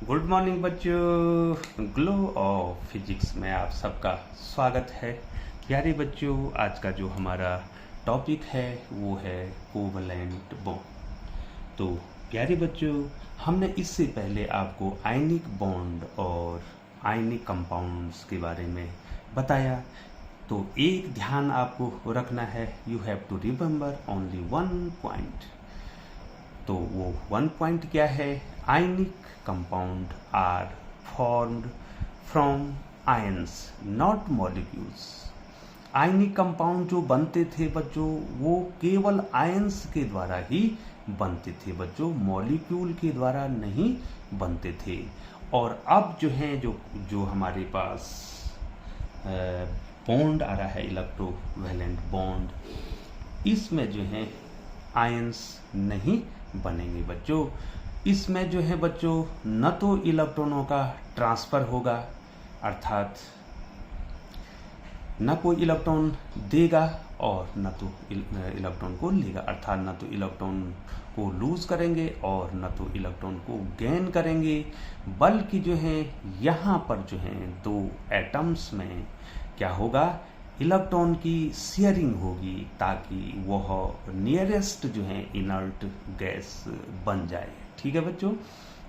Good morning बच्चों, glow of physics में आप सबका स्वागत है। प्यारे बच्चों, आज का जो हमारा टॉपिक है वो है कोवलेंट बॉन्ड। तो प्यारे बच्चों, हमने इससे पहले आपको आयनिक बॉन्ड और आयनिक कंपाउंड्स के बारे में बताया। तो एक ध्यान आपको रखना है, you have to remember only one point. तो वो वन पॉइंट क्या है? Ionic compound are formed from ions not molecules. Ionic compound जो बनते थे बच्चों, वो केवल आयंस के द्वारा ही बनते थे बच्चों, मॉलिक्यूल के द्वारा नहीं बनते थे। और अब जो है जो हमारे पास बॉन्ड आ रहा है, इलेक्ट्रोवैलेंट बॉन्ड, इसमें जो है आयंस नहीं बनेंगे बच्चों। इसमें जो है बच्चों न तो इलेक्ट्रॉनों का ट्रांसफर होगा, अर्थात न कोई इलेक्ट्रॉन देगा और न तो इलेक्ट्रॉन को लेगा, अर्थात न तो इलेक्ट्रॉन को लूज करेंगे और न तो इलेक्ट्रॉन को गेन करेंगे, बल्कि जो है यहाँ पर जो है दो एटम्स में क्या होगा, इलेक्ट्रॉन की शेयरिंग होगी, ताकि वह नियरेस्ट जो है इनर्ट गैस बन जाए। ठीक है बच्चों,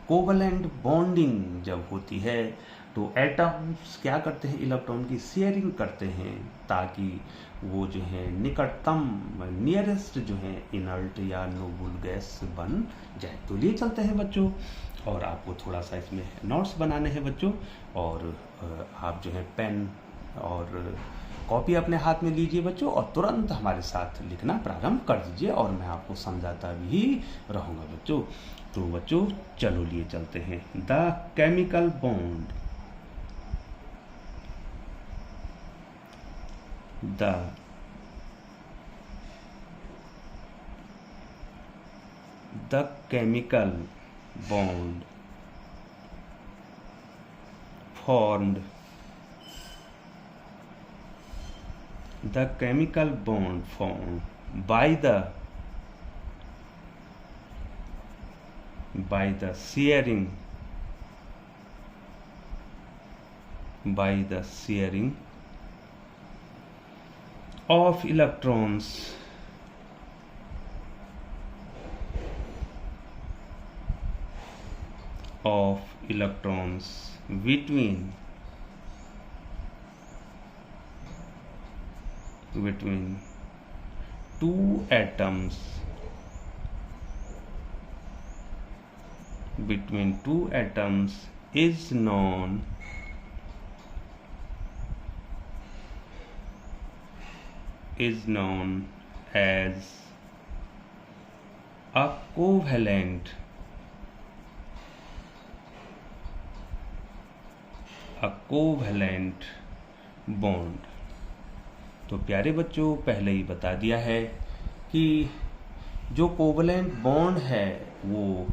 कोवलेंट बॉन्डिंग जब होती है तो एटम्स क्या करते हैं, इलेक्ट्रॉन की शेयरिंग करते हैं, ताकि वो जो है निकटतम नियरेस्ट जो है इनर्ट या नोबल गैस बन जाए। तो लिए चलते हैं बच्चों, और आपको थोड़ा सा इसमें नोट्स बनाने हैं बच्चों, और आप जो है पेन और कॉपी अपने हाथ में लीजिए बच्चों, और तुरंत हमारे साथ लिखना प्रारंभ कर दीजिए, और मैं आपको समझाता भी रहूँगा बच्चों। तो बच्चों चलो लिए चलते हैं। The chemical bond, the chemical bond formed, the chemical bond formed by the sharing of electrons between two atoms is known as a covalent bond। तो प्यारे बच्चों, पहले ही बता दिया है कि जो कोवलेंट बॉन्ड है वो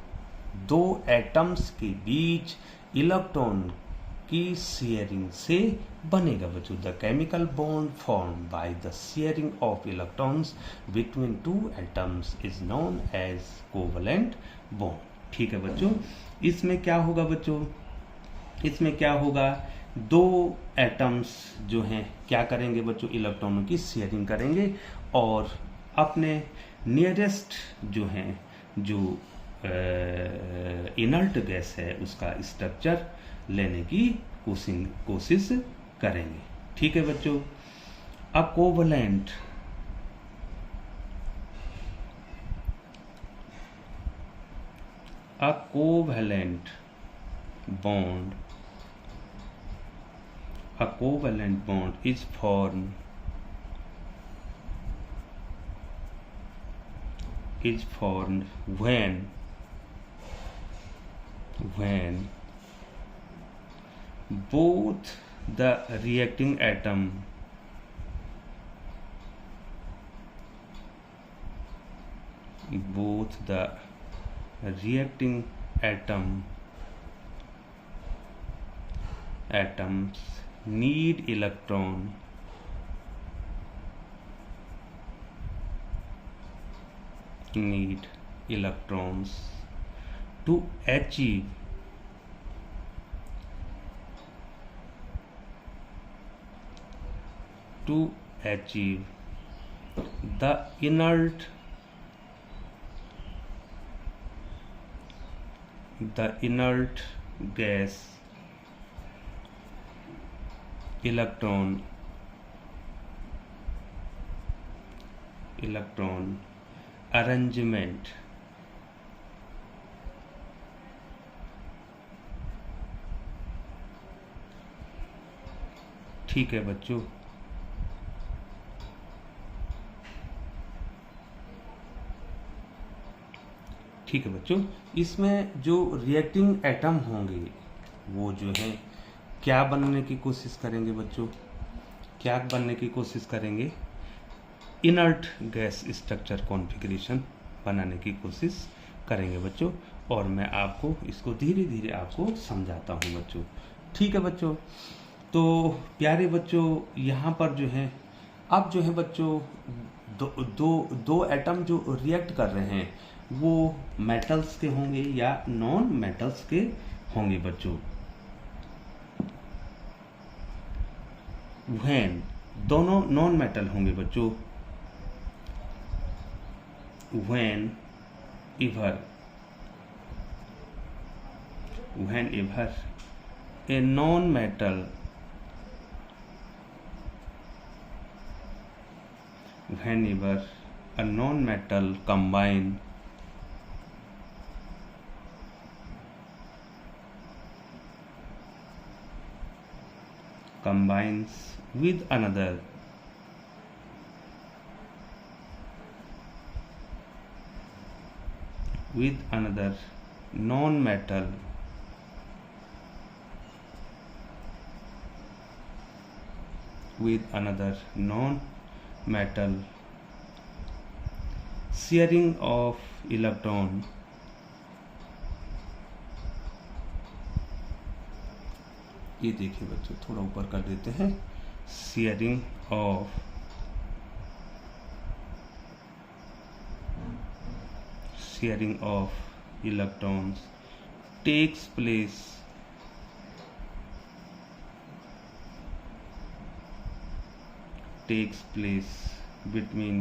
दो एटम्स के बीच इलेक्ट्रॉन की शेयरिंग से बनेगा बच्चों। The chemical bond form by the sharing of electrons between two atoms is known as covalent bond. ठीक है बच्चों, इसमें क्या होगा बच्चों, इसमें क्या होगा, दो एटम्स जो हैं क्या करेंगे बच्चों, इलेक्ट्रॉनों की शेयरिंग करेंगे, और अपने नियरेस्ट जो हैं जो इनर्ट गैस है उसका स्ट्रक्चर लेने की कोशिश करेंगे। ठीक है बच्चों, अब covalent bond a covalent bond is formed when both the reacting atom atoms need electrons to achieve to achieve the inert gas electron arrangement ठीक है बच्चों। ठीक है बच्चों, इसमें जो रिएक्टिंग एटम होंगे वो जो है क्या बनने की कोशिश करेंगे बच्चों, क्या बनने की कोशिश करेंगे, इनर्ट गैस स्ट्रक्चर कॉन्फ़िगरेशन बनाने की कोशिश करेंगे बच्चों। और मैं आपको इसको धीरे धीरे आपको समझाता हूँ बच्चों। ठीक है बच्चों, तो प्यारे बच्चों यहाँ पर जो है अब जो है बच्चों दो एटम जो रिएक्ट कर रहे हैं वो मेटल्स के होंगे या नॉन मेटल्स के होंगे बच्चों। व्हेन दोनों नॉन मेटल होंगे बच्चों। whenever a non-metal combines with another non-metal sharing of electron ये देखिए बच्चों, थोड़ा ऊपर कर देते हैं। Sharing of electrons takes place between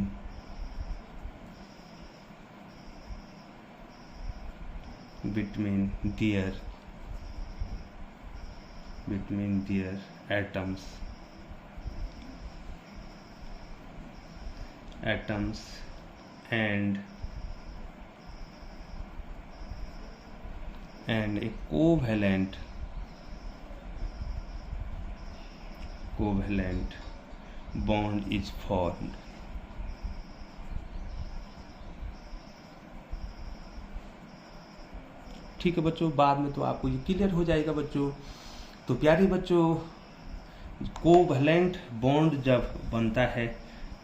their atoms and a covalent bond is formed। ठीक है बच्चों, बाद में तो आपको ये क्लियर हो जाएगा बच्चों। तो प्यारे बच्चों, कोवैलेंट बॉन्ड जब बनता है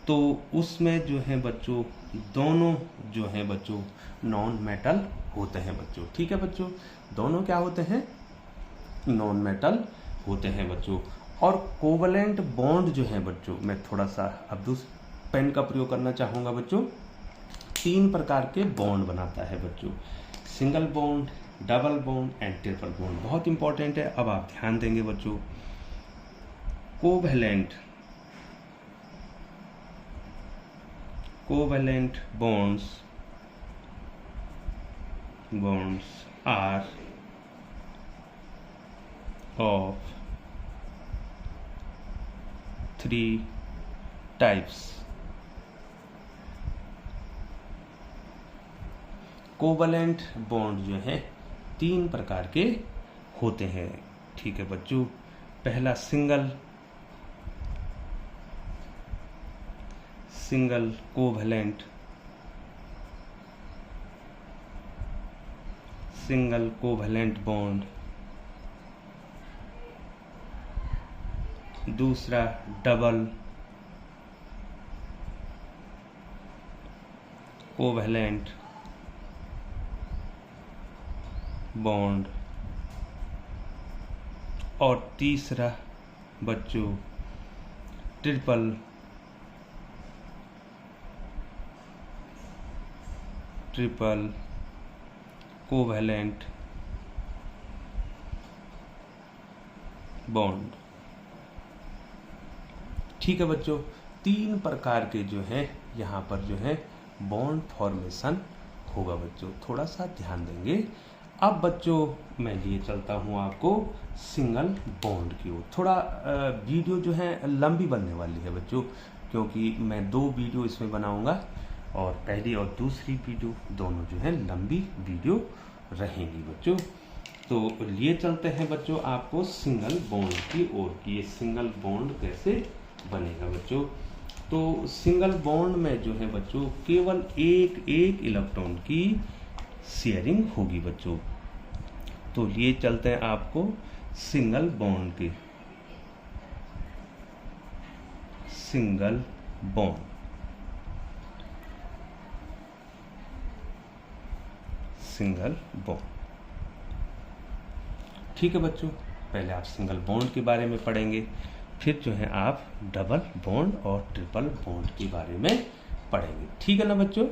तो उसमें जो है बच्चों दोनों जो है बच्चों नॉन मेटल होते हैं बच्चों। ठीक है बच्चों, दोनों क्या होते हैं, नॉन मेटल होते हैं बच्चों। और कोवैलेंट बॉन्ड जो है बच्चों, मैं थोड़ा सा अब पेन का प्रयोग करना चाहूँगा बच्चों। 3 प्रकार के बॉन्ड बनाता है बच्चों, single bond, double bond and triple bond. बहुत इंपॉर्टेंट है, अब आप ध्यान देंगे बच्चों। Covalent bonds are of 3 types। Covalent bond जो है 3 प्रकार के होते हैं। ठीक है बच्चों, पहला सिंगल कोवैलेंट बॉन्ड, दूसरा डबल कोवैलेंट बॉन्ड और तीसरा बच्चों ट्रिपल कोवैलेंट बॉन्ड। ठीक है बच्चों, 3 प्रकार के जो है यहाँ पर जो है बॉन्ड फॉर्मेशन होगा बच्चों, थोड़ा सा ध्यान देंगे। अब बच्चों मैं लिए चलता हूँ आपको सिंगल बॉन्ड की ओर। थोड़ा वीडियो जो है लंबी बनने वाली है बच्चों, क्योंकि मैं 2 वीडियो इसमें बनाऊंगा और पहली और दूसरी वीडियो दोनों जो है लंबी वीडियो रहेंगी बच्चों। तो लिए चलते हैं बच्चों आपको सिंगल बॉन्ड की ओर कि ये सिंगल बॉन्ड कैसे बनेगा बच्चों। तो सिंगल बॉन्ड में जो है बच्चों केवल एक इलेक्ट्रॉन की शेयरिंग होगी बच्चों। तो लिए चलते हैं आपको सिंगल बॉन्ड के, सिंगल बॉन्ड, सिंगल बॉन्ड। ठीक है बच्चों, पहले आप सिंगल बॉन्ड के बारे में पढ़ेंगे, फिर जो है आप डबल बॉन्ड और ट्रिपल बॉन्ड के बारे में पढ़ेंगे। ठीक है ना बच्चों।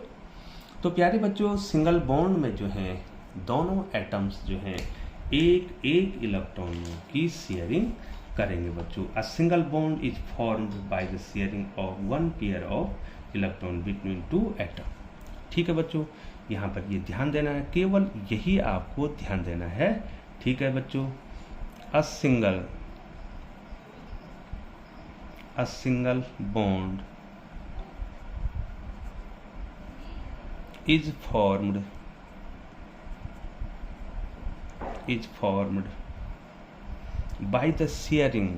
तो प्यारे बच्चों, सिंगल बॉन्ड में जो है दोनों एटम्स जो हैं एक इलेक्ट्रॉन की शेयरिंग करेंगे बच्चों। A single bond is formed by the sharing of 1 pair of electron between 2 atom. ठीक है बच्चों, यहाँ पर ये ध्यान देना है, केवल यही आपको ध्यान देना है। ठीक है बच्चों, a single bond is formed by the sharing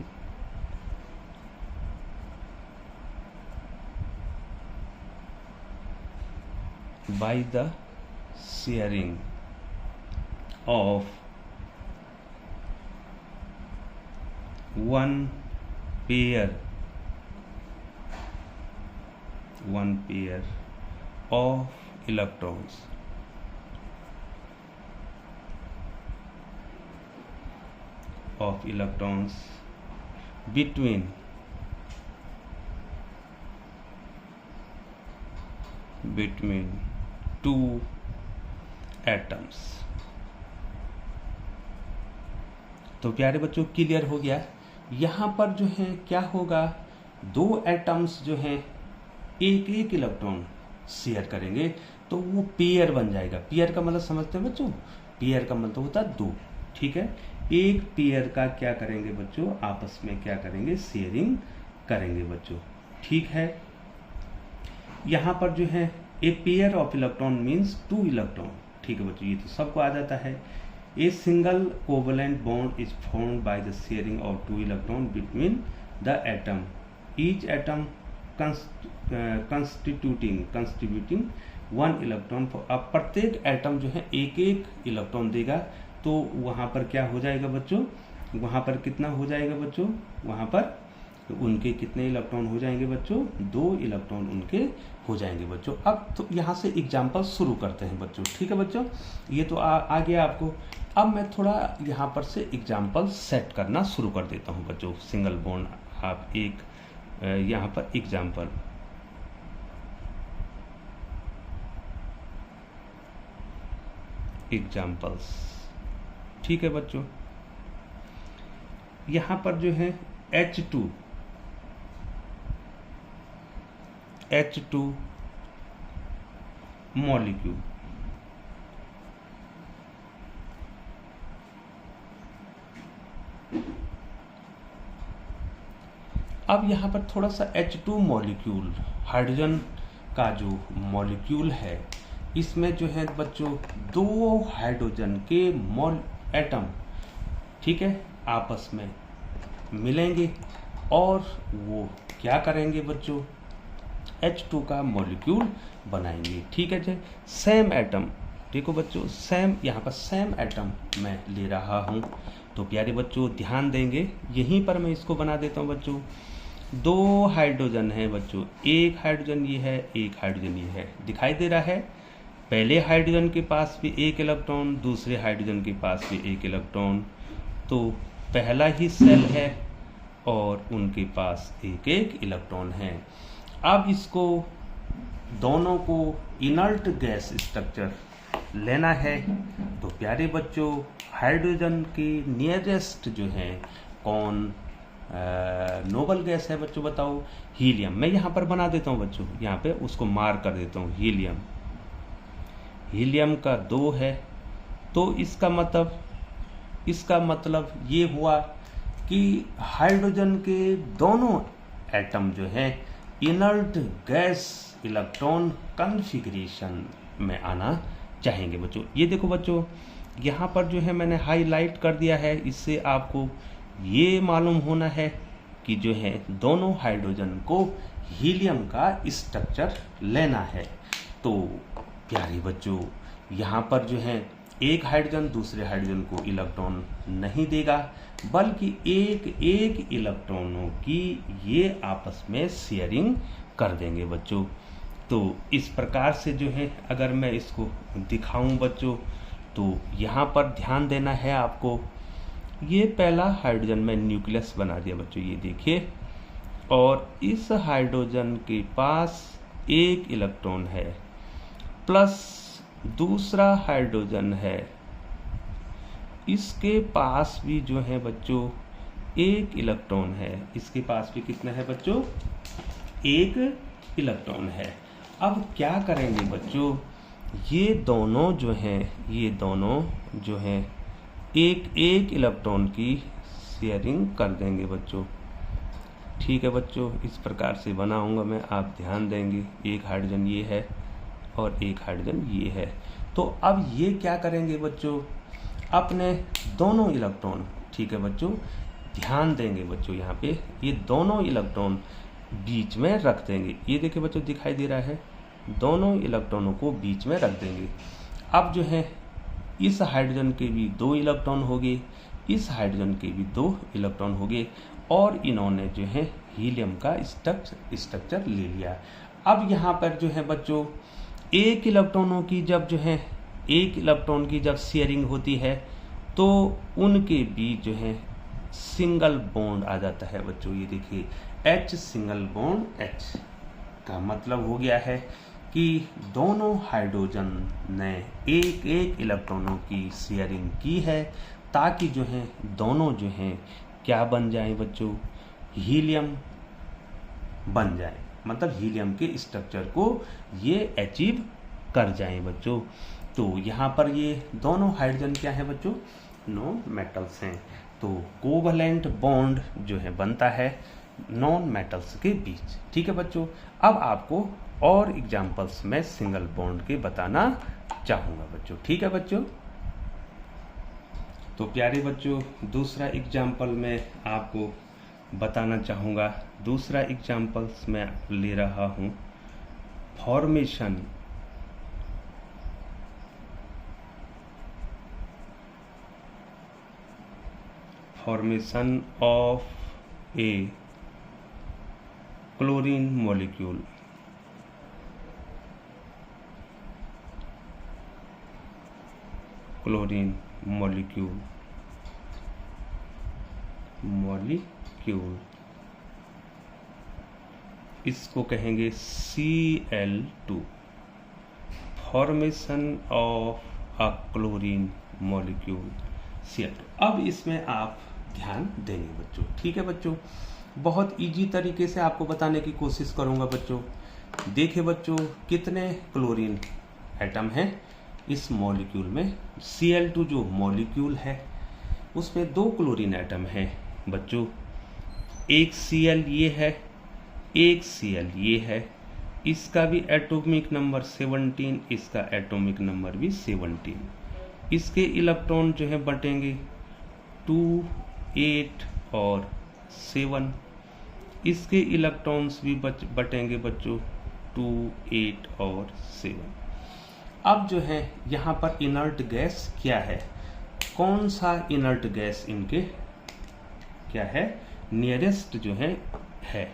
of 1 pair of electrons between two atoms। तो प्यारे बच्चों क्लियर हो गया। यहाँ पर जो है क्या होगा, 2 एटम्स जो हैं एक इलेक्ट्रॉन शेयर करेंगे तो वो पेयर बन जाएगा। पेयर का मतलब समझते हैं बच्चों, पेयर का मतलब होता है 2। ठीक है, एक पेयर का क्या करेंगे बच्चों, आपस में क्या करेंगे, शेयरिंग करेंगे बच्चों। ठीक है, यहाँ पर जो है एक pair of electron means 2 electron. ठीक है बच्चों, ये तो सबको आ जाता है। A single covalent bond is formed by the sharing of 2 electron between the atom, each atom constituting 1 electron. अब प्रत्येक एटम जो है एक इलेक्ट्रॉन देगा, तो वहाँ पर क्या हो जाएगा बच्चों, वहाँ पर कितना हो जाएगा बच्चों, वहाँ पर उनके कितने इलेक्ट्रॉन हो जाएंगे बच्चों, 2 इलेक्ट्रॉन उनके हो जाएंगे बच्चों। अब तो यहाँ से एग्जाम्पल शुरू करते हैं बच्चों। ठीक है बच्चों, ये तो आ गया आपको। अब मैं थोड़ा यहाँ पर से एग्जाम्पल सेट करना शुरू कर देता हूँ बच्चों। सिंगल बॉन्ड आप एक यहाँ पर एग्जाम्पल्स। ठीक है बच्चों, यहाँ पर जो है H2 मॉलिक्यूल, अब यहाँ पर थोड़ा सा H2 मॉलिक्यूल, हाइड्रोजन का जो मॉलिक्यूल है, इसमें जो है बच्चों 2 हाइड्रोजन के एटम, ठीक है, आपस में मिलेंगे और वो क्या करेंगे बच्चों, H2 का मॉलिक्यूल बनाएंगे। ठीक है जी, सेम एटम, देखो बच्चों सेम, यहाँ पर सेम एटम मैं ले रहा हूँ। तो प्यारे बच्चों ध्यान देंगे, यहीं पर मैं इसको बना देता हूँ बच्चों। 2 हाइड्रोजन है बच्चों, एक हाइड्रोजन ये है, एक हाइड्रोजन ये है, दिखाई दे रहा है। पहले हाइड्रोजन के पास भी 1 इलेक्ट्रॉन, दूसरे हाइड्रोजन के पास भी 1 इलेक्ट्रॉन, तो पहला ही सेल है और उनके पास 1 इलेक्ट्रॉन है। अब इसको दोनों को इनर्ट गैस स्ट्रक्चर लेना है। तो प्यारे बच्चों हाइड्रोजन के नियरेस्ट जो है कौन नोबल गैस है बच्चों, बताओ? हीलियम। मैं यहाँ पर बना देता हूँ बच्चों, यहाँ पे उसको मार्क कर देता हूँ, हीलियम। हीलियम का 2 है, तो इसका मतलब ये हुआ कि हाइड्रोजन के दोनों एटम जो है इनर्ट गैस इलेक्ट्रॉन कॉन्फ़िगरेशन में आना चाहेंगे बच्चों। ये देखो बच्चों, यहाँ पर जो है मैंने हाईलाइट कर दिया है, इससे आपको ये मालूम होना है कि जो है दोनों हाइड्रोजन को हीलियम का स्ट्रक्चर लेना है। तो प्यारे बच्चों, यहाँ पर जो है एक हाइड्रोजन दूसरे हाइड्रोजन को इलेक्ट्रॉन नहीं देगा, बल्कि एक इलेक्ट्रॉनों की ये आपस में शेयरिंग कर देंगे बच्चों। तो इस प्रकार से जो है अगर मैं इसको दिखाऊं बच्चों, तो यहाँ पर ध्यान देना है आपको। ये पहला हाइड्रोजन में न्यूक्लियस बना दिया बच्चों, ये देखिए, और इस हाइड्रोजन के पास एक इलेक्ट्रॉन है, प्लस दूसरा हाइड्रोजन है, इसके पास भी जो है बच्चों एक इलेक्ट्रॉन है। इसके पास भी कितना है बच्चों? एक इलेक्ट्रॉन है। अब क्या करेंगे बच्चों, ये दोनों जो हैं एक इलेक्ट्रॉन की शेयरिंग कर देंगे बच्चों। ठीक है बच्चों, इस प्रकार से बनाऊंगा मैं, आप ध्यान देंगे। एक हाइड्रोजन ये है और एक हाइड्रोजन ये है। तो अब ये क्या करेंगे बच्चों, अपने दोनों इलेक्ट्रॉन, ठीक है बच्चों, ध्यान देंगे बच्चों, यहाँ पे ये दोनों इलेक्ट्रॉन बीच में रख देंगे। ये देखिए बच्चों, दिखाई दे रहा है, दोनों इलेक्ट्रॉनों को बीच में रख देंगे। अब जो है इस हाइड्रोजन के भी 2 इलेक्ट्रॉन हो गए, इस हाइड्रोजन के भी 2 इलेक्ट्रॉन हो गए, और इन्होंने जो है हीलियम का स्ट्रक्चर ले लिया। अब यहाँ पर जो है बच्चों एक इलेक्ट्रॉन की जब शेयरिंग होती है, तो उनके बीच जो है सिंगल बॉन्ड आ जाता है बच्चों। ये देखिए, H सिंगल बॉन्ड H का मतलब हो गया है कि दोनों हाइड्रोजन ने एक इलेक्ट्रॉनों की शेयरिंग की है, ताकि जो है दोनों जो हैं क्या बन जाएं बच्चों? हीलियम बन जाए, मतलब हीलियम के स्ट्रक्चर को ये अचीव कर जाएं बच्चों। तो यहाँ पर ये दोनों हाइड्रोजन क्या है बच्चों? नॉन मेटल्स हैं। तो कोवैलेंट बॉन्ड जो है बनता है नॉन मेटल्स के बीच। ठीक है बच्चों, अब आपको और एग्जाम्पल्स में सिंगल बॉन्ड के बताना चाहूँगा बच्चों। ठीक है बच्चों, तो प्यारे बच्चों दूसरा एग्जाम्पल मैं आपको बताना चाहूँगा। दूसरा एग्जाम्पल्स मैं ले रहा हूँ formation of A chlorine molecule. Chlorine molecule इसको कहेंगे Cl2, formation of a chlorine molecule Cl2। अब इसमें आप ध्यान देंगे बच्चों। ठीक है बच्चों, बहुत इजी तरीके से आपको बताने की कोशिश करूंगा बच्चों। देखिए बच्चों, कितने क्लोरीन एटम हैं इस मॉलिक्यूल में। Cl2 जो मॉलिक्यूल है उसमें 2 क्लोरीन एटम हैं बच्चों। एक Cl ये है, एक Cl ये है। इसका भी एटॉमिक नंबर 17, इसका एटॉमिक नंबर भी 17। इसके इलेक्ट्रॉन जो है बटेंगे 2, 8 और 7। इसके इलेक्ट्रॉन्स भी बटेंगे बच्चों 2, 8 और 7। अब जो है यहाँ पर इनर्ट गैस क्या है? कौन सा इनर्ट गैस इनके क्या है? नियरेस्ट जो है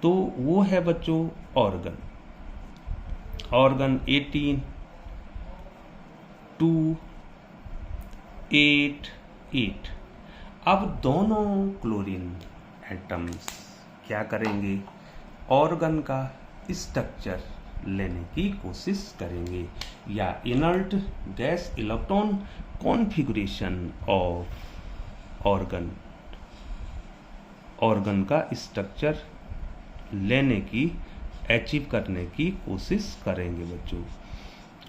तो वो है बच्चों ऑर्गन 18, 2, 8, 8। अब दोनों क्लोरीन एटम्स क्या करेंगे? ऑर्गन का स्ट्रक्चर लेने की कोशिश करेंगे, या inert gas electron configuration of organ का स्ट्रक्चर लेने की, अचीव करने की कोशिश करेंगे बच्चों।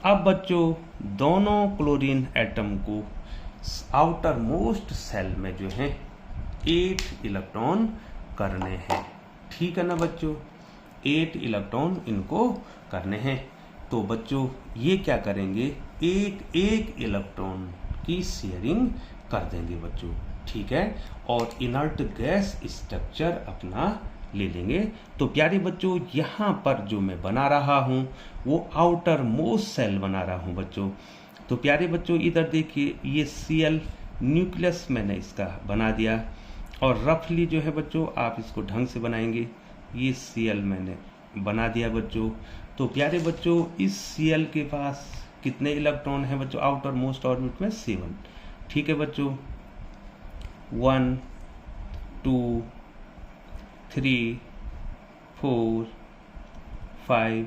अब बच्चों दोनों क्लोरीन एटम को आउटर मोस्ट सेल में जो है 8 इलेक्ट्रॉन करने हैं, ठीक है ना बच्चों, 8 इलेक्ट्रॉन इनको करने हैं। तो बच्चों ये क्या करेंगे, एक एक इलेक्ट्रॉन की शेयरिंग कर देंगे बच्चों, ठीक है, और इनर्ट गैस स्ट्रक्चर अपना ले लेंगे। तो प्यारे बच्चों यहाँ पर जो मैं बना रहा हूँ वो आउटर मोस्ट सेल बना रहा हूँ बच्चों। तो प्यारे बच्चों इधर देखिए, ये Cl न्यूक्लियस मैंने इसका बना दिया, और रफली जो है बच्चों आप इसको ढंग से बनाएंगे। ये Cl मैंने बना दिया बच्चों। तो प्यारे बच्चों इस Cl के पास कितने इलेक्ट्रॉन हैं बच्चों आउटर मोस्ट ऑर्बिट में? 7, ठीक है बच्चों। 1 2 3 4 5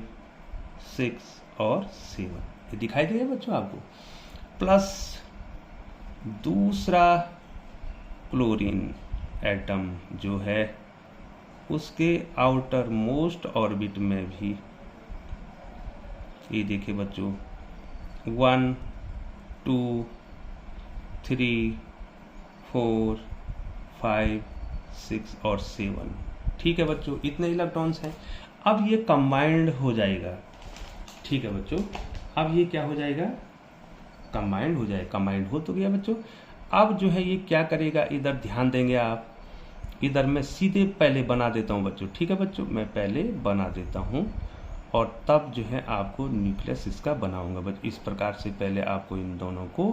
6 और 7, ये दिखाई दे रहा है बच्चों आपको। प्लस दूसरा क्लोरीन एटम जो है उसके आउटर मोस्ट ऑर्बिट में भी, ये देखिए बच्चों, 1 2 3 4 5 6 और 7, ठीक है बच्चों, इतने इलेक्ट्रॉन्स हैं। अब ये कंबाइंड हो जाएगा, ठीक है बच्चों, अब ये क्या हो जाएगा, कंबाइंड हो जाएगा। कंबाइंड हो तो गया बच्चों। अब जो है ये क्या करेगा, इधर ध्यान देंगे आप, इधर मैं सीधे पहले बना देता हूँ बच्चों, ठीक है बच्चों, मैं पहले बना देता हूँ और तब जो है आपको न्यूक्लियस इसका बनाऊंगा बच्चों। इस प्रकार से पहले आपको इन दोनों को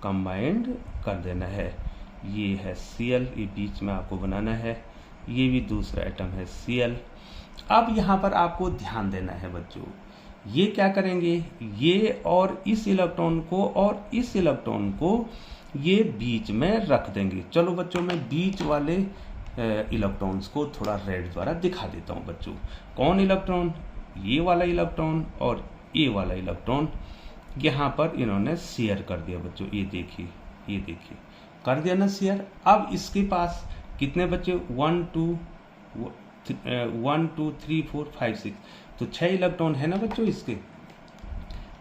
कंबाइंड कर देना है। ये है Cl, ये बीच में आपको बनाना है, ये भी दूसरा एटम है Cl। अब यहाँ पर आपको ध्यान देना है बच्चों, ये क्या करेंगे, ये और इस इलेक्ट्रॉन को और इस इलेक्ट्रॉन को ये बीच में रख देंगे। चलो बच्चों मैं बीच वाले इलेक्ट्रॉन्स को थोड़ा रेड द्वारा दिखा देता हूँ बच्चों। कौन इलेक्ट्रॉन, ये वाला इलेक्ट्रॉन और ये वाला इलेक्ट्रॉन यहाँ पर इन्होंने शेयर कर दिया बच्चों, ये देखिए, ये देखिए, कर दिया ना शेयर। अब इसके पास कितने बच्चे, 1 2 3 4 5 6, तो 6 इलेक्ट्रॉन है ना बच्चों इसके।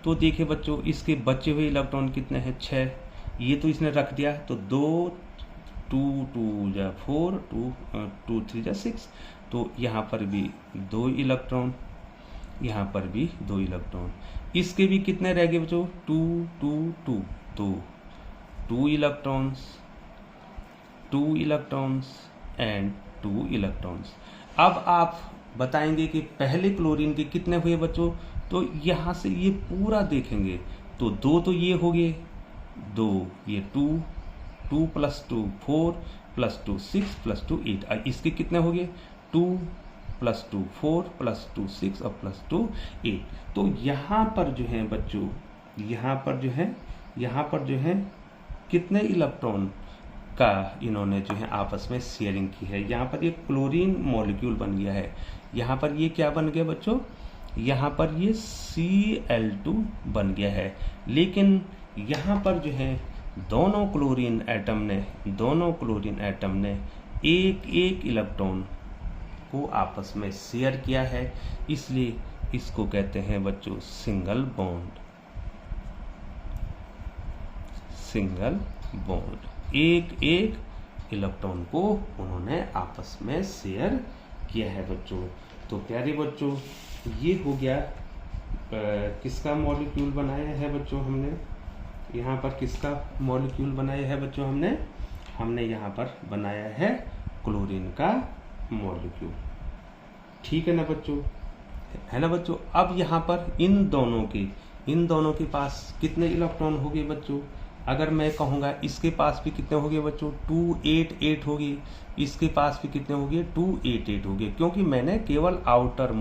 तो देखिए बच्चों इसके बचे हुए इलेक्ट्रॉन कितने हैं, 6, ये तो इसने रख दिया, तो 2 2 जा 4 2 3 जा 6, तो यहाँ पर भी 2 इलेक्ट्रॉन, यहाँ पर भी 2 इलेक्ट्रॉन। इसके भी कितने रह गए बच्चों, 2 2 2, तो 2 इलेक्ट्रॉन्स एंड 2 इलेक्ट्रॉन्स। अब आप बताएंगे कि पहले क्लोरीन के कितने हुए बच्चों, तो यहाँ से ये पूरा देखेंगे तो 2 तो ये हो गए, 2 ये 2 2 + 2 4 + 2 6 + 2 8, इसके कितने हो गए, 2 + 2 4 + 2 6 और +2 8। तो यहाँ पर जो है बच्चों, यहाँ पर जो है कितने इलेक्ट्रॉन का इन्होंने जो है आपस में शेयरिंग की है। यहाँ पर ये क्लोरीन मॉलिक्यूल बन गया है, यहाँ पर ये क्या बन गया बच्चों, यहाँ पर ये Cl2 बन गया है। लेकिन यहाँ पर जो है दोनों क्लोरीन एटम ने एक एक इलेक्ट्रॉन को आपस में शेयर किया है, इसलिए इसको कहते हैं बच्चों सिंगल बॉन्ड। एक एक इलेक्ट्रॉन को उन्होंने आपस में शेयर किया है बच्चों। तो प्यारे बच्चों ये हो गया, किसका मॉलिक्यूल बनाया है बच्चों हमने, यहाँ पर किसका मॉलिक्यूल बनाया है बच्चों हमने यहाँ पर बनाया है क्लोरीन का मॉलिक्यूल, ठीक है ना बच्चों, है ना बच्चों। अब यहाँ पर इन दोनों के पास कितने इलेक्ट्रॉन हो गए बच्चों, अगर मैं कहूँगा इसके पास भी कितने हो गए बच्चों, 288 हो गए, इसके पास भी कितने हो गए, 288 हो गए, क्योंकि मैंने केवल आउटर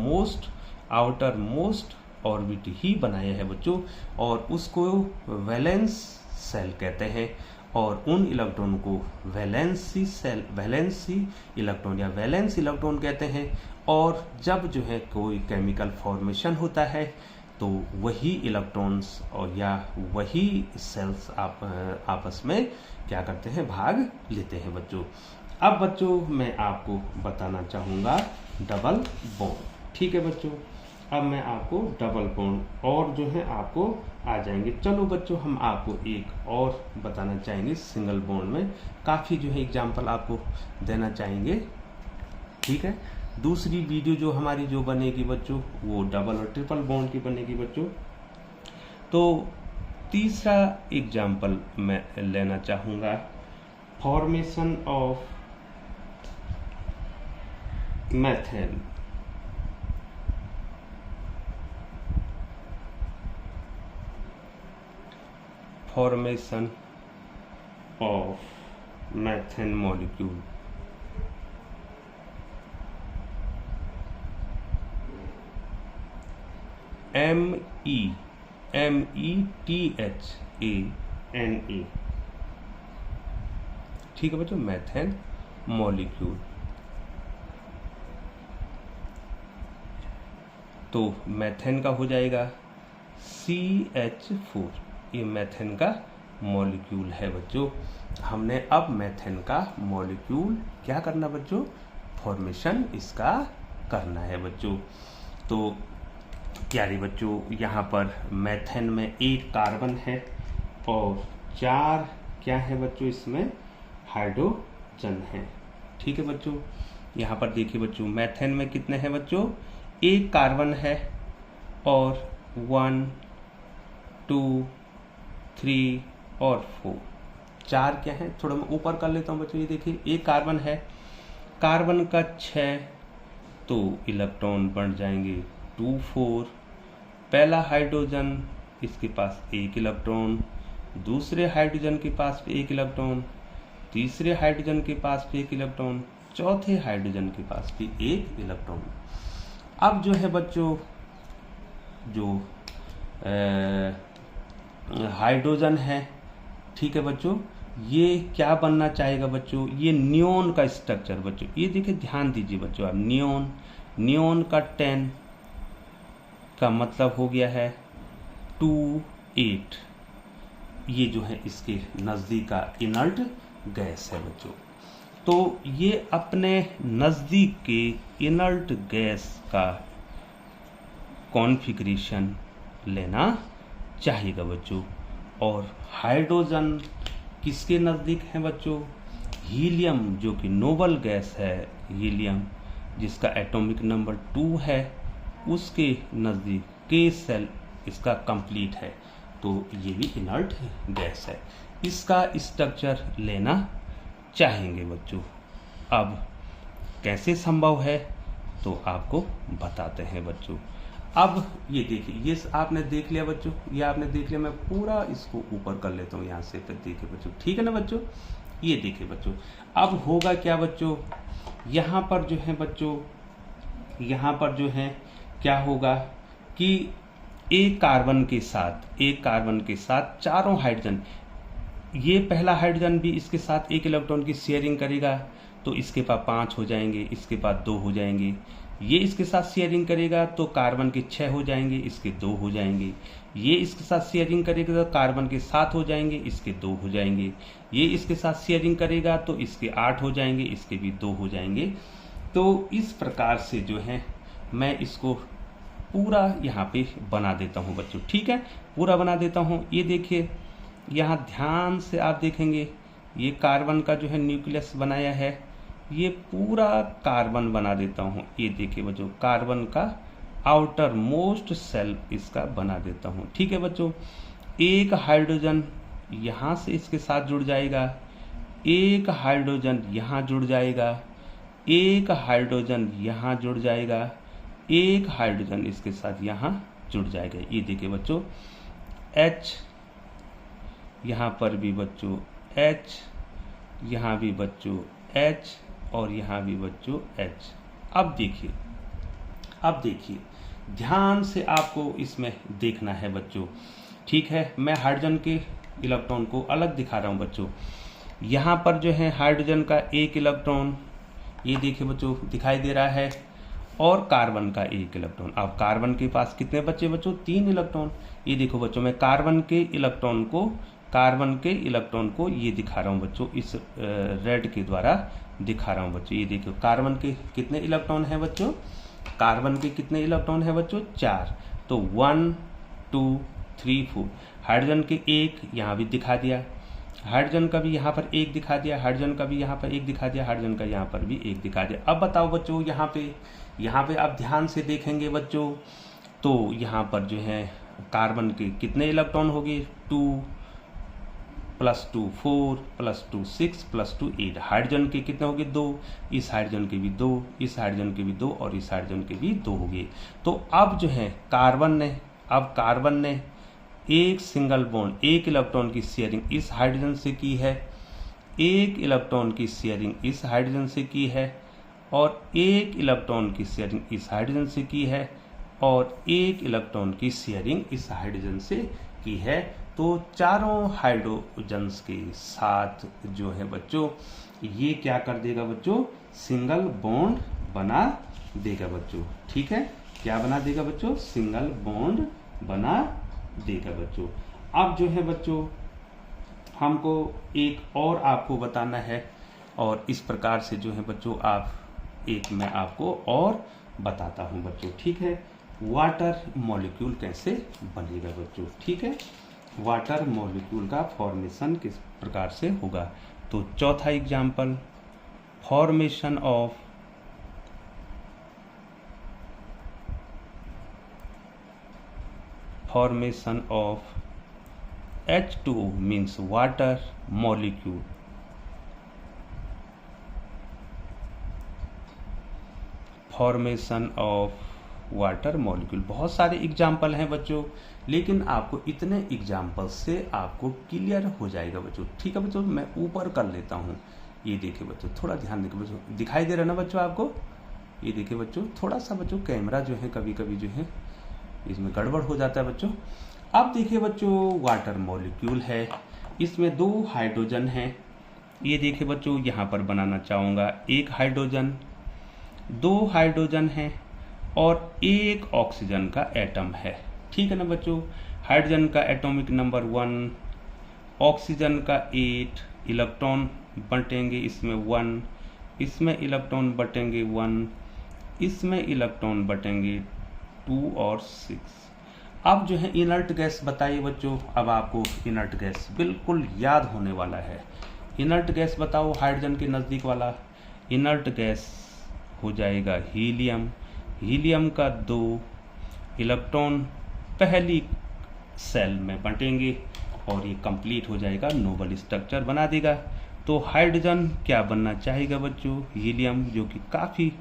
मोस्ट ऑर्बिट ही बनाया है बच्चों, और उसको वैलेंस सेल कहते हैं, और उन इलेक्ट्रॉन को वैलेंसी इलेक्ट्रॉन कहते हैं। और जब जो है कोई केमिकल फॉर्मेशन होता है तो वही इलेक्ट्रॉन्स और या वही सेल्स आपस में क्या करते हैं, भाग लेते हैं बच्चों। अब बच्चों मैं आपको बताना चाहूँगा डबल बॉन्ड। ठीक है बच्चों, अब मैं आपको डबल बॉन्ड और जो है आपको आ जाएंगे। चलो बच्चों हम आपको एक और बताना चाहेंगे सिंगल बॉन्ड में, काफ़ी जो है एग्जाम्पल आपको देना चाहेंगे। ठीक है, दूसरी वीडियो जो हमारी जो बनेगी बच्चों वो डबल और ट्रिपल बॉन्ड की बनेगी बच्चों। तो तीसरा एग्जाम्पल मैं लेना चाहूँगा formation of methane. Formation of methane molecule. METHANA। ठीक है बच्चों, मेथेन मॉलिक्यूल। तो मेथेन का हो जाएगा CH4, ये मेथेन का मॉलिक्यूल है बच्चों। हमने अब मेथेन का मॉलिक्यूल क्या करना बच्चों, फॉर्मेशन इसका करना है बच्चों। तो क्या रे बच्चों, यहाँ पर मेथेन में 1 कार्बन है और 4 क्या है बच्चों, इसमें हाइड्रोजन है। ठीक है बच्चों, यहाँ पर देखिए बच्चों मेथेन में कितने हैं बच्चों, 1 कार्बन है और 1 2 3 और 4, 4 क्या है, थोड़ा मैं ऊपर कर लेता हूँ बच्चों। ये देखिए 1 कार्बन है, कार्बन का 6 तो इलेक्ट्रॉन बढ़ जाएंगे 2 4। पहला हाइड्रोजन इसके पास 1 इलेक्ट्रॉन, दूसरे हाइड्रोजन के पास भी 1 इलेक्ट्रॉन, तीसरे हाइड्रोजन के पास भी 1 इलेक्ट्रॉन, चौथे हाइड्रोजन के पास भी 1 इलेक्ट्रॉन। अब जो है बच्चों जो हाइड्रोजन है, ठीक है बच्चों, ये क्या बनना चाहेगा बच्चों, ये नियोन का स्ट्रक्चर बच्चों। ये देखिए ध्यान दीजिए बच्चों आप, नियोन का 10 का मतलब हो गया है 2 8। ये जो है इसके नज़दीक का इनर्ट गैस है बच्चों। तो ये अपने नज़दीक के इनर्ट गैस का कॉन्फ़िगरेशन लेना चाहिएगा बच्चों। और हाइड्रोजन किसके नज़दीक है बच्चों, हीलियम जो कि नोबल गैस है, हीलियम जिसका एटॉमिक नंबर 2 है, उसके नज़दीक के सेल इसका कंप्लीट है। तो ये भी इनर्ट गैस है, इसका स्ट्रक्चर लेना चाहेंगे बच्चों। अब कैसे संभव है तो आपको बताते हैं बच्चों। अब ये देखिए, ये आपने देख लिया बच्चों, ये आपने देख लिया, मैं पूरा इसको ऊपर कर लेता हूँ यहाँ से, फिर देखिए बच्चों, ठीक है ना बच्चों। ये देखिए बच्चों, अब होगा क्या बच्चों, यहाँ पर जो है बच्चों, यहाँ पर जो है क्या होगा कि एक कार्बन के साथ चारों हाइड्रोजन, ये पहला हाइड्रोजन भी इसके साथ 1 इलेक्ट्रॉन की शेयरिंग करेगा तो इसके पास 5 हो जाएंगे, इसके पास 2 हो जाएंगे। ये इसके साथ शेयरिंग करेगा तो कार्बन के 6 हो जाएंगे, इसके 2 हो जाएंगे। ये इसके साथ शेयरिंग करेगा तो कार्बन के 7 हो जाएंगे, इसके 2 हो जाएंगे। ये इसके साथ शेयरिंग करेगा तो इसके 8 हो जाएंगे, इसके भी 2 हो जाएंगे। तो इस प्रकार से जो है मैं इसको पूरा यहाँ पे बना देता हूँ बच्चों। ठीक है, पूरा बना देता हूँ। ये देखिए यहाँ ध्यान से आप देखेंगे, ये कार्बन का जो है न्यूक्लियस बनाया है, ये पूरा कार्बन बना देता हूँ। ये देखिए बच्चों, कार्बन का आउटर मोस्ट सेल इसका बना देता हूँ। ठीक है बच्चों, एक हाइड्रोजन यहाँ से इसके साथ जुड़ जाएगा, एक हाइड्रोजन यहाँ जुड़ जाएगा, एक हाइड्रोजन यहाँ जुड़ जाएगा, एक हाइड्रोजन इसके साथ यहाँ जुड़ जाएगा। ये देखिए बच्चों, H, यहाँ पर भी बच्चों H, यहाँ भी बच्चों H और यहाँ भी बच्चों H। अब देखिए ध्यान से आपको इसमें देखना है बच्चों। ठीक है, मैं हाइड्रोजन के इलेक्ट्रॉन को अलग दिखा रहा हूँ बच्चों। यहाँ पर जो है हाइड्रोजन का 1 इलेक्ट्रॉन, ये देखिए बच्चों दिखाई दे रहा है, और कार्बन का 1 इलेक्ट्रॉन। अब कार्बन के पास कितने बचे बच्चों, 3 इलेक्ट्रॉन। ये देखो बच्चों, मैं कार्बन के इलेक्ट्रॉन को कार्बन के इलेक्ट्रॉन को ये दिखा रहा हूँ बच्चों, इस रेड के द्वारा दिखा रहा हूँ बच्चों। ये देखिए कार्बन के कितने इलेक्ट्रॉन हैं बच्चों, कार्बन के कितने इलेक्ट्रॉन हैं बच्चों, 4। तो 1 2 3 4। हाइड्रोजन के 1 यहाँ भी दिखा दिया, हाइड्रोजन का भी यहाँ पर 1 दिखा दिया, हाइड्रोजन का भी यहाँ पर 1 दिखा दिया, हाइड्रोजन का यहाँ पर भी 1 दिखा दिया। अब बताओ बच्चों, यहाँ पे आप ध्यान से देखेंगे बच्चों, तो यहाँ पर जो है कार्बन के कितने इलेक्ट्रॉन हो गए, 2 + 2 4 + 2 6 + 2 8। हाइड्रोजन के कितने हो गए, 2। इस हाइड्रोजन के भी 2, इस हाइड्रोजन के भी 2 और इस हाइड्रोजन के भी 2 हो गए। तो अब जो है कार्बन ने एक सिंगल बॉन्ड, एक इलेक्ट्रॉन की शेयरिंग इस हाइड्रोजन से की है, एक इलेक्ट्रॉन की शेयरिंग इस हाइड्रोजन से की है, और एक इलेक्ट्रॉन की शेयरिंग इस हाइड्रोजन से की है, और एक इलेक्ट्रॉन की शेयरिंग इस हाइड्रोजन से की है। तो चारों हाइड्रोजन्स के साथ जो है बच्चों ये क्या कर देगा बच्चों, सिंगल बॉन्ड बना देगा बच्चों। ठीक है, क्या बना देगा बच्चों, सिंगल बॉन्ड बना देगा बच्चों। अब जो है बच्चों हमको एक और आपको बताना है, और इस प्रकार से जो है बच्चों मैं आपको और बताता हूं बच्चों। ठीक है, वाटर मॉलिक्यूल कैसे बनेगा बच्चों। ठीक है, वाटर मॉलिक्यूल का फॉर्मेशन किस प्रकार से होगा। तो चौथा example, formation of H2O means water molecule. Formation of water molecule, बहुत सारे एग्जाम्पल हैं बच्चों, लेकिन आपको इतने एग्जाम्पल से आपको क्लियर हो जाएगा बच्चों। ठीक है बच्चों, मैं ऊपर कर लेता हूँ। ये देखिए बच्चों, थोड़ा ध्यान देकर बच्चों, दिखाई दे रहा ना बच्चों आपको। ये देखिए बच्चों, थोड़ा सा बच्चों कैमरा जो है कभी कभी जो है इसमें गड़बड़ हो जाता है बच्चों। अब देखिए बच्चों, वाटर मॉलिक्यूल है, इसमें 2 हाइड्रोजन हैं। ये देखिए बच्चों, यहाँ पर बनाना चाहूँगा 1 हाइड्रोजन, 2 हाइड्रोजन हैं और 1 ऑक्सीजन का एटम है। ठीक है ना बच्चों, हाइड्रोजन का एटॉमिक नंबर 1, ऑक्सीजन का 8, इलेक्ट्रॉन बटेंगे इसमें 1, इसमें इलेक्ट्रॉन बटेंगे 1, इसमें इलेक्ट्रॉन बटेंगे 2 और 6। अब जो है इनर्ट गैस बताइए बच्चों। अब आपको इनर्ट गैस बिल्कुल याद होने वाला है। इनर्ट गैस बताओ, हाइड्रोजन के नज़दीक वाला इनर्ट गैस हो जाएगा हीलियम। हीलियम का 2 इलेक्ट्रॉन पहली सेल में बटेंगे और ये कंप्लीट हो जाएगा, नोबल स्ट्रक्चर बना देगा। तो हाइड्रोजन क्या बनना चाहेगा बच्चों, हीलियम, जो कि काफ़ी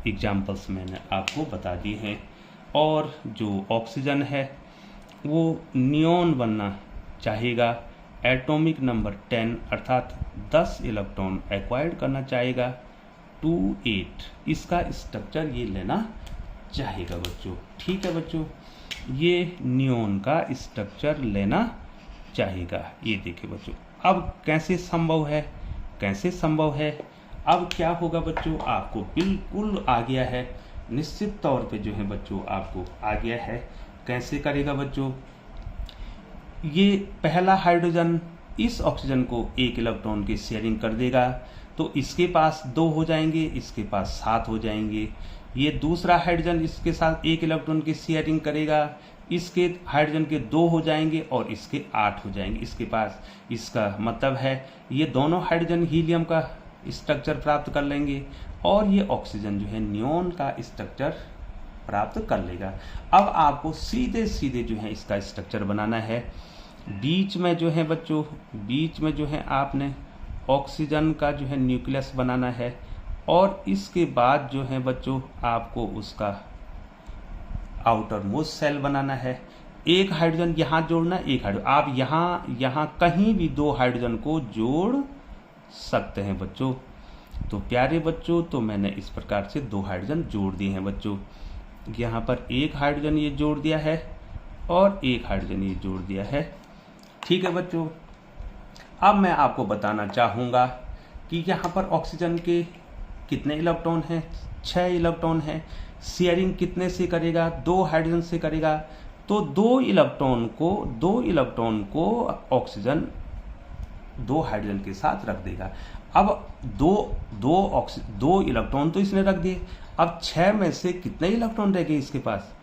एग्जाम्पल्स मैंने आपको बता दिए हैं। और जो ऑक्सीजन है वो नियॉन बनना चाहेगा, एटॉमिक नंबर 10 अर्थात 10 इलेक्ट्रॉन एक्वायर्ड करना चाहेगा, 2 8 इसका स्ट्रक्चर ये लेना चाहेगा बच्चों। ठीक है बच्चों, ये नियॉन का स्ट्रक्चर लेना चाहेगा। ये देखिए बच्चों, अब कैसे संभव है, अब क्या होगा बच्चों, आपको बिल्कुल आ गया है, निश्चित तौर पे जो है बच्चों आपको आ गया है। कैसे करेगा बच्चों, ये पहला हाइड्रोजन इस ऑक्सीजन को 1 इलेक्ट्रॉन की शेयरिंग कर देगा, तो इसके पास 2 हो जाएंगे, इसके पास 7 हो जाएंगे। ये दूसरा हाइड्रोजन इसके साथ 1 इलेक्ट्रॉन की शेयरिंग करेगा, इसके हाइड्रोजन के 2 हो जाएंगे और इसके 8 हो जाएंगे इसके पास। इसका मतलब है ये दोनों हाइड्रोजन हीलियम का स्ट्रक्चर प्राप्त कर लेंगे और ये ऑक्सीजन जो है नियॉन का स्ट्रक्चर प्राप्त कर लेगा। अब आपको सीधे सीधे जो है इसका स्ट्रक्चर बनाना है। बीच में जो है बच्चों, बीच में जो है आपने ऑक्सीजन का जो है न्यूक्लियस बनाना है, और इसके बाद जो है बच्चों आपको उसका आउटर मोस्ट सेल बनाना है। एक हाइड्रोजन यहाँ जोड़ना, एक हाइड्रोजन आप यहाँ कहीं भी 2 हाइड्रोजन को जोड़ सकते हैं बच्चों। तो प्यारे बच्चों, तो मैंने इस प्रकार से 2 हाइड्रोजन जोड़ दिए हैं बच्चों। यहाँ पर 1 हाइड्रोजन ये जोड़ दिया है और 1 हाइड्रोजन ये जोड़ दिया है। ठीक है बच्चों, अब मैं आपको बताना चाहूँगा कि यहाँ पर ऑक्सीजन के कितने इलेक्ट्रॉन हैं, 6 इलेक्ट्रॉन हैं। शेयरिंग कितने से करेगा, 2 हाइड्रोजन से करेगा। तो दो इलेक्ट्रॉन को ऑक्सीजन दो हाइड्रोजन के साथ रख देगा। अब दो इलेक्ट्रॉन तो इसने रख दिए। अब 6 में से कितने इलेक्ट्रॉन रह गए इसके पास?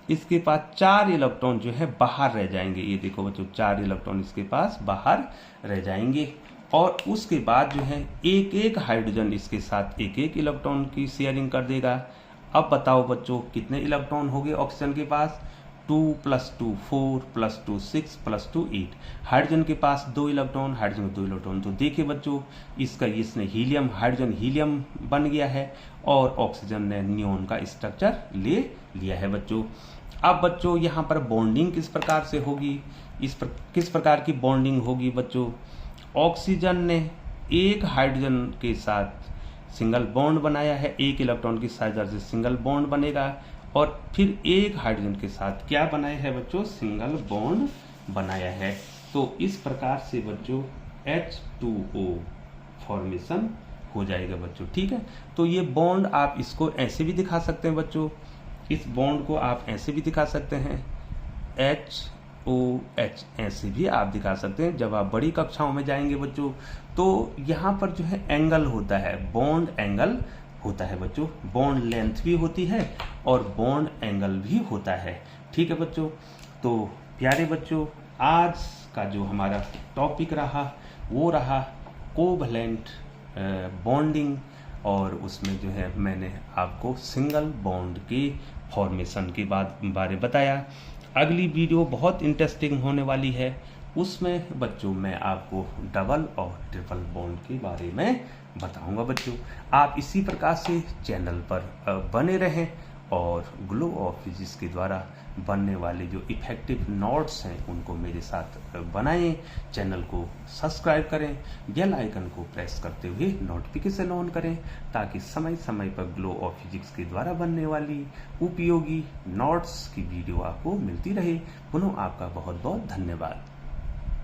इसके पास 4 इलेक्ट्रॉन जो है बाहर रह जाएंगे। ये देखो बच्चों, 4 इलेक्ट्रॉन इसके पास बाहर रह जाएंगे। और उसके बाद जो है एक एक हाइड्रोजन इसके साथ एक एक इलेक्ट्रॉन की शेयरिंग कर देगा। अब बताओ बच्चों, कितने इलेक्ट्रॉन हो गए ऑक्सीजन के पास? 2 + 2 4 + 2 6 + 2 8। हाइड्रोजन के पास 2 इलेक्ट्रॉन, हाइड्रोजन में 2 इलेक्ट्रॉन। तो देखिए बच्चों, इसने हीलियम, हाइड्रोजन हीलियम बन गया है और ऑक्सीजन ने नियोन का स्ट्रक्चर ले लिया है बच्चों। अब बच्चों यहाँ पर बॉन्डिंग किस प्रकार से होगी? किस प्रकार की बॉन्डिंग होगी बच्चों? ऑक्सीजन ने एक हाइड्रोजन के साथ सिंगल बॉन्ड बनाया है, एक इलेक्ट्रॉन की सहायता से सिंगल बॉन्ड बनेगा। और फिर एक हाइड्रोजन के साथ क्या बनाया है बच्चों? सिंगल बॉन्ड बनाया है। तो इस प्रकार से बच्चों H2O फॉर्मेशन हो जाएगा बच्चों। ठीक है, तो ये बॉन्ड आप इसको ऐसे भी दिखा सकते हैं बच्चों। इस बॉन्ड को आप ऐसे भी दिखा सकते हैं, HOH ऐसे भी आप दिखा सकते हैं। जब आप बड़ी कक्षाओं में जाएंगे बच्चों, तो यहाँ पर जो है एंगल होता है, बॉन्ड एंगल होता है बच्चों। बॉन्ड लेंथ भी होती है और बॉन्ड एंगल भी होता है। ठीक है बच्चों, तो प्यारे बच्चों, आज का जो हमारा टॉपिक रहा वो रहा कोवैलेंट बॉन्डिंग, और उसमें जो है मैंने आपको सिंगल बॉन्ड के फॉर्मेशन के बारे बताया। अगली वीडियो बहुत इंटरेस्टिंग होने वाली है, उसमें बच्चों मैं आपको डबल और ट्रिपल बॉन्ड के बारे में बताऊंगा बच्चों। आप इसी प्रकार से चैनल पर बने रहें और ग्लो ऑफ फिजिक्स के द्वारा बनने वाले जो इफेक्टिव नोट्स हैं उनको मेरे साथ बनाएं। चैनल को सब्सक्राइब करें, बेल आइकन को प्रेस करते हुए नोटिफिकेशन ऑन करें, ताकि समय समय पर ग्लो ऑफ फिजिक्स के द्वारा बनने वाली उपयोगी नोट्स की वीडियो आपको मिलती रहे। पुनः आपका बहुत बहुत धन्यवाद।